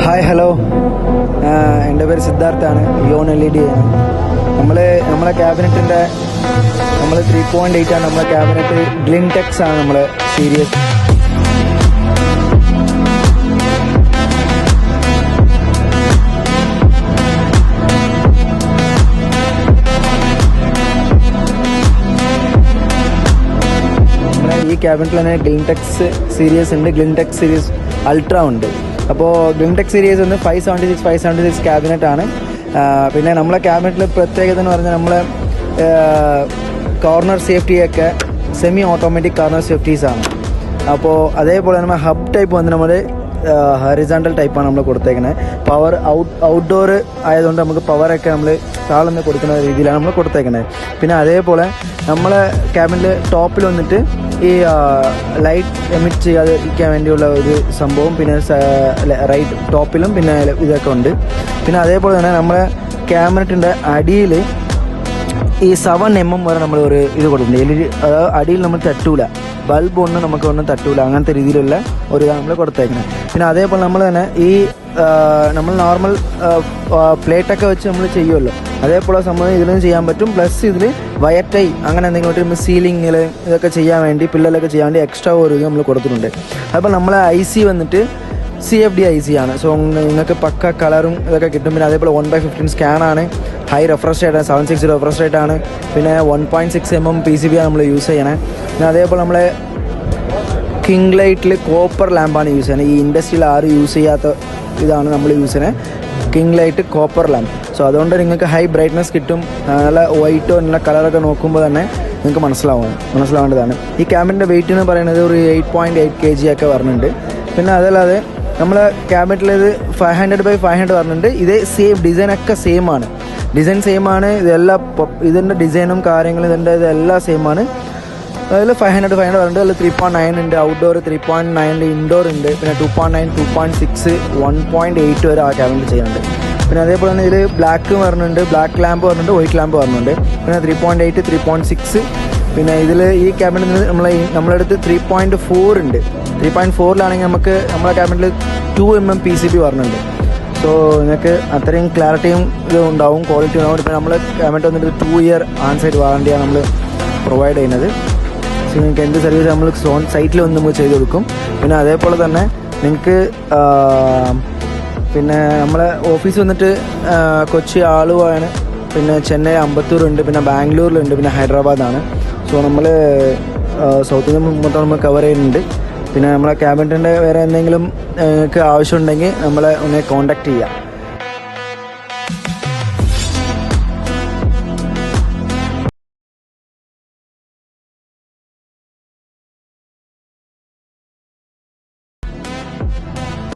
Hi hello, എൻ്റെ പേര് സിദ്ധാർത്ഥാണ്. Eon LED ആണ്. നമ്മളെ ക്യാബിനറ്റിൻ്റെ 3.8 ആണ് നമ്മളെ ക്യാബിനറ്റ്. ഗ്ലിൻടെക്സ് ആണ് നമ്മളെ സീരീസ്. ഈ ക്യാബിനറ്റിൽ തന്നെ ഗ്ലിൻടെക്സ് സീരീസ് ഉണ്ട്, ഗ്ലിൻടെക്സ് സീരീസ് അൾട്ര ഉണ്ട്. അപ്പോൾ ഗ്ലിൻടെക്സ് സീരീസ് ഒന്ന് 576 ക്യാബിനറ്റാണ്. പിന്നെ നമ്മളെ ക്യാബിനറ്റിൽ പ്രത്യേകത എന്ന് പറഞ്ഞാൽ നമ്മളെ കോർണർ സേഫ്റ്റിയൊക്കെ സെമി ഓട്ടോമാറ്റിക് കോർണർ സേഫ്റ്റീസാണ്. അപ്പോൾ അതേപോലെ നമ്മൾ ഹബ് ടൈപ്പ് വന്ന് നമ്മൾ ഹൊറിസോണ്ടൽ ടൈപ്പാണ് നമ്മൾ കൊടുത്തേക്കുന്നത്. പവർ ഔട്ട്ഡോർ ആയതുകൊണ്ട് നമുക്ക് പവറൊക്കെ നമ്മൾ താഴ്ന്ന് കൊടുക്കുന്ന രീതിയിലാണ് നമ്മൾ കൊടുത്തേക്കുന്നത്. പിന്നെ അതേപോലെ നമ്മളെ ക്യാബിനിൽ ടോപ്പിൽ വന്നിട്ട് ഈ ലൈറ്റ് എമിറ്റ് ചെയ്യാതിരിക്കാൻ വേണ്ടിയുള്ള ഒരു സംഭവം, പിന്നെ റൈറ്റ് ടോപ്പിലും പിന്നെ ഇതൊക്കെ ഉണ്ട്. പിന്നെ അതേപോലെ തന്നെ നമ്മളെ ക്യാബിനറ്റിൻ്റെ അടിയിൽ ഈ 7 mm വരെ നമ്മൾ ഒരു ഇത് കൊടുത്തിട്ടുണ്ട്. അതായത് അടിയിൽ നമ്മൾ തട്ടൂല, ബൾബ് ഒന്നും തട്ടൂല, അങ്ങനത്തെ രീതിയിലുള്ള ഒരു ഇതാണ് നമ്മൾ കൊടുത്തേക്കുന്നത്. പിന്നെ അതേപോലെ നമ്മൾ തന്നെ ഈ നമ്മൾ നോർമൽ പ്ലേറ്റൊക്കെ വെച്ച് നമ്മൾ ചെയ്യുമല്ലോ, അതേപോലെ സംഭവം ഇതിലും ചെയ്യാൻ പറ്റും. പ്ലസ് ഇതിൽ വയറ്റൈ അങ്ങനെ എന്തെങ്കിലും സീലിങ്ങിൽ ഇതൊക്കെ ചെയ്യാൻ വേണ്ടി, പില്ലലൊക്കെ ചെയ്യാൻ വേണ്ടി എക്സ്ട്രാ ഒരു നമ്മൾ കൊടുത്തിട്ടുണ്ട്. അപ്പോൾ നമ്മളെ IC വന്നിട്ട് CFD IC ആണ്. സോ നിങ്ങൾക്ക് പക്ക കളറും ഇതൊക്കെ കിട്ടും. പിന്നെ അതേപോലെ 1/15 സ്കാനാണ്, ഹൈ റിഫ്രഷ് റേറ്റാണ്, 760 റിഫ്രഷ് റേറ്റാണ്. പിന്നെ 1.6 mm PCB ആണ് നമ്മൾ യൂസ് ചെയ്യണേ. പിന്നെ അതേപോലെ നമ്മളെ കിങ് ലൈറ്റിൽ കോപ്പർ ലാമ്പാണ് യൂസ് ചെയ്യുന്നത്. ഈ ഇൻഡസ്ട്രിയിൽ ആരും യൂസ് ചെയ്യാത്ത ഇതാണ് നമ്മൾ യൂസ് ചെയ്യുന്നത്, king light copper lamp. So അതുകൊണ്ട് നിങ്ങൾക്ക് ഹൈ ബ്രൈറ്റ്നസ് കിട്ടും. നല്ല വൈറ്റോ നല്ല കളറൊക്കെ നോക്കുമ്പോൾ തന്നെ നിങ്ങൾക്ക് മനസ്സിലാവേണ്ടതാണ്. ഈ ക്യാബിൻ്റെ വെയിറ്റ് എന്ന് പറയുന്നത് ഒരു 8.8 kg ഒക്കെ വരുന്നുണ്ട്. പിന്നെ അതല്ലാതെ നമ്മളെ ക്യാബിനറ്റിലേത് 500x500 വരുന്നുണ്ട്. ഇതേ സെയിം ഡിസൈനൊക്കെ സെയിം ആണ്, ഇതെല്ലാം ഇതിൻ്റെ ഡിസൈനും കാര്യങ്ങളും ഇതെല്ലാം സെയിം ആണ്. അതിൽ 500 വരുന്നുണ്ട്. അതിൽ 3.9 ഉണ്ട് ഔട്ട്ഡോർ, 3.9 ഇൻഡോർ ഉണ്ട്. പിന്നെ 2.9, 2.6, 1.8 വരെ ആ ക്യാബിനിൽ ചെയ്യുന്നുണ്ട്. പിന്നെ അതേപോലെ തന്നെ ഇതിൽ ബ്ലാക്ക് വരുന്നുണ്ട്, ബ്ലാക്ക് ലാമ്പ് വരുന്നുണ്ട്, വൈറ്റ് ലാമ്പ് വരുന്നുണ്ട്. പിന്നെ 3.8, 3.6. പിന്നെ ഇതിൽ ഈ ക്യാബിനിൽ നമ്മളടുത്ത് 3.4 ഉണ്ട്. 3.4ലാണെങ്കിൽ നമുക്ക് നമ്മളെ ക്യാബിനിൽ 2 mm PCB വരുന്നുണ്ട്. സോ നിങ്ങൾക്ക് അത്രയും ക്ലാരിറ്റിയും ഇത് ഉണ്ടാവും, ക്വാളിറ്റി ഉണ്ടാവും. ഇപ്പോൾ നമ്മൾ ക്യാബിനറ്റ് വന്നിട്ട് 2 year ആൻസൈറ്റ് വാറണ്ടിയാണ് നമ്മൾ പ്രൊവൈഡ് ചെയ്യുന്നത്. സോ നിങ്ങൾക്ക് എന്ത് സർവീസ് നമ്മൾ സൈറ്റിൽ വന്ന് നമ്മൾ ചെയ്ത് കൊടുക്കും. പിന്നെ അതേപോലെ തന്നെ നിങ്ങൾക്ക് പിന്നെ നമ്മളെ ഓഫീസ് വന്നിട്ട് കൊച്ചി ആലുവയാണ്, പിന്നെ ചെന്നൈ അമ്പത്തൂരുണ്ട്, പിന്നെ ബാംഗ്ലൂരിലുണ്ട്, പിന്നെ ഹൈദരാബാദാണ്. സോ നമ്മൾ സൗത്ത് ഇന്ത്യ മൊത്തം നമ്മൾ കവർ ചെയ്യുന്നുണ്ട്. പിന്നെ നമ്മളെ ക്യാബിനറ്റിൻ്റെ വേറെ എന്തെങ്കിലും നിങ്ങൾക്ക് ആവശ്യമുണ്ടെങ്കിൽ നമ്മളെ ഒന്ന് കോൺടാക്റ്റ് ചെയ്യാം.